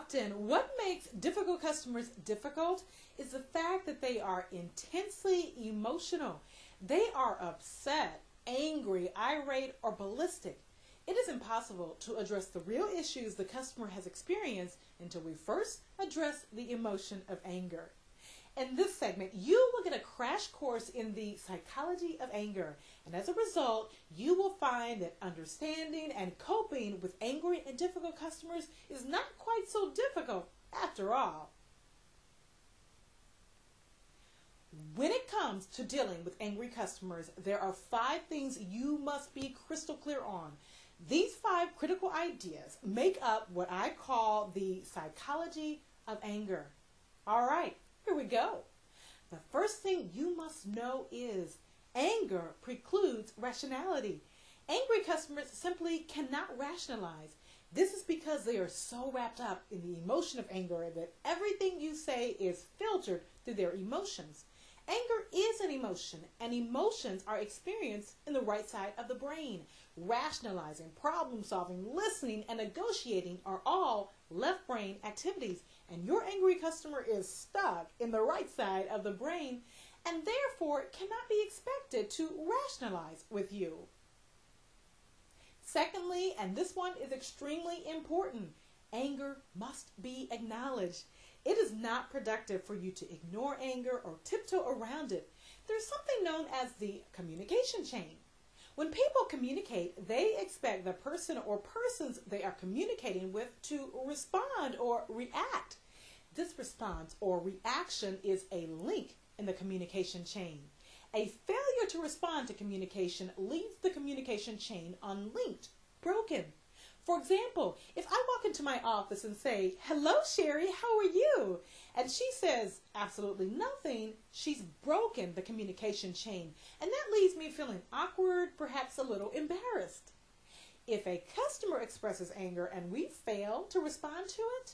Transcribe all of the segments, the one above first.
often, what makes difficult customers difficult is the fact that they are intensely emotional. They are upset, angry, irate, or ballistic. It is impossible to address the real issues the customer has experienced until we first address the emotion of anger. In this segment, you will get a crash course in the psychology of anger, and as a result, you will find that understanding and coping with angry and difficult customers is not quite so difficult after all. When it comes to dealing with angry customers, there are 5 things you must be crystal clear on. These 5 critical ideas make up what I call the psychology of anger. All right. Here we go. The first thing you must know is anger precludes rationality. Angry customers simply cannot rationalize. This is because they are so wrapped up in the emotion of anger that everything you say is filtered through their emotions. Anger is an emotion, and emotions are experienced in the right side of the brain. Rationalizing, problem solving, listening, and negotiating are all left brain activities, and your angry customer is stuck in the right side of the brain and therefore cannot be expected to rationalize with you. Secondly, and this one is extremely important, anger must be acknowledged. It is not productive for you to ignore anger or tiptoe around it. There's something known as the communication chain. When people communicate, they expect the person or persons they are communicating with to respond or react. This response or reaction is a link in the communication chain. A failure to respond to communication leaves the communication chain unlinked, broken. For example, if I walk into my office and say, "Hello, Sherry, how are you?" and she says absolutely nothing, she's broken the communication chain, and that leaves me feeling awkward, perhaps a little embarrassed. If a customer expresses anger and we fail to respond to it,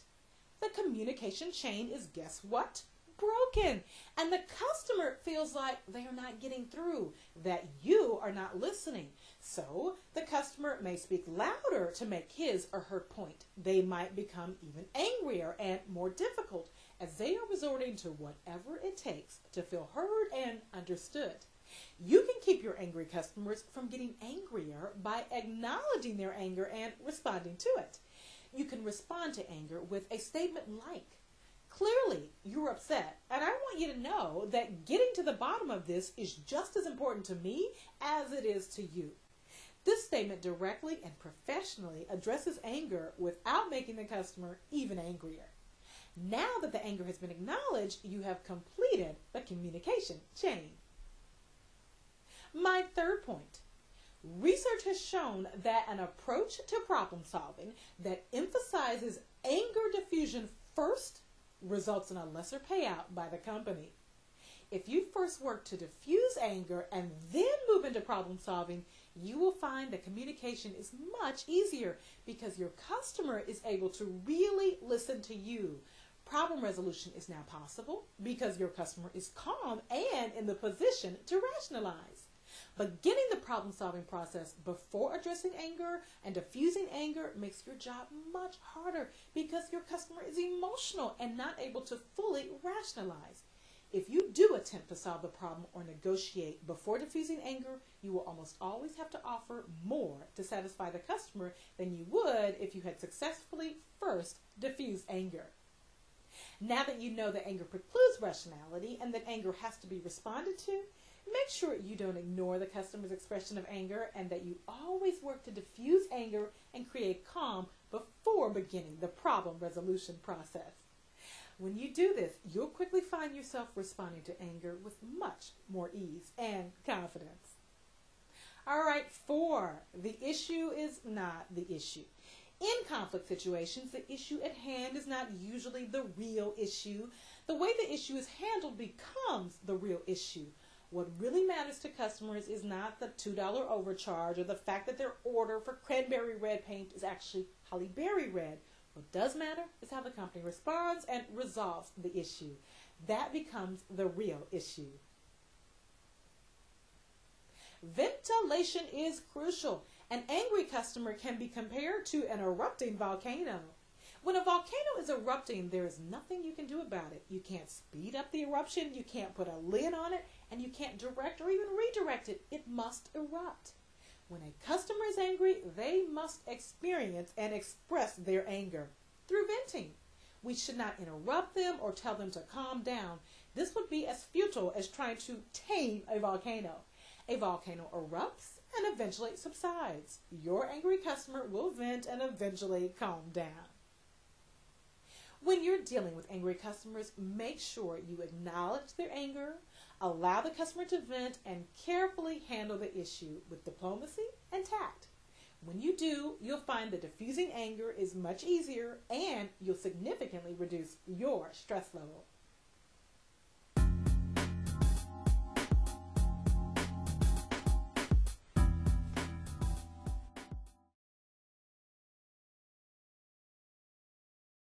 the communication chain is, guess what? Broken. And the customer feels like they are not getting through, that you are not listening. So the customer may speak louder to make his or her point. They might become even angrier and more difficult as they are resorting to whatever it takes to feel heard and understood. You can keep your angry customers from getting angrier by acknowledging their anger and responding to it. You can respond to anger with a statement like, "Clearly, you're upset, and I want you to know that getting to the bottom of this is just as important to me as it is to you." This statement directly and professionally addresses anger without making the customer even angrier. Now that the anger has been acknowledged, you have completed the communication chain. My third point. Research has shown that an approach to problem solving that emphasizes anger diffusion first results in a lesser payout by the company. If you first work to diffuse anger and then move into problem solving, you will find that communication is much easier because your customer is able to really listen to you. Problem resolution is now possible because your customer is calm and in the position to rationalize. Beginning the problem-solving process before addressing anger and diffusing anger makes your job much harder because your customer is emotional and not able to fully rationalize. If you do attempt to solve the problem or negotiate before diffusing anger, you will almost always have to offer more to satisfy the customer than you would if you had successfully first diffused anger. Now that you know that anger precludes rationality and that anger has to be responded to, make sure you don't ignore the customer's expression of anger and that you always work to diffuse anger and create calm before beginning the problem resolution process. When you do this, you'll quickly find yourself responding to anger with much more ease and confidence. All right, 4. The issue is not the issue. In conflict situations, the issue at hand is not usually the real issue. The way the issue is handled becomes the real issue. What really matters to customers is not the $2 overcharge or the fact that their order for cranberry red paint is actually holly berry red. What does matter is how the company responds and resolves the issue. That becomes the real issue. Ventilation is crucial. An angry customer can be compared to an erupting volcano. When a volcano is erupting, there is nothing you can do about it. You can't speed up the eruption, you can't put a lid on it, and you can't direct or even redirect it. It must erupt. When a customer is angry, they must experience and express their anger through venting. We should not interrupt them or tell them to calm down. This would be as futile as trying to tame a volcano. A volcano erupts and eventually subsides. Your angry customer will vent and eventually calm down. When you're dealing with angry customers, make sure you acknowledge their anger, allow the customer to vent, and carefully handle the issue with diplomacy and tact. When you do, you'll find that diffusing anger is much easier and you'll significantly reduce your stress level.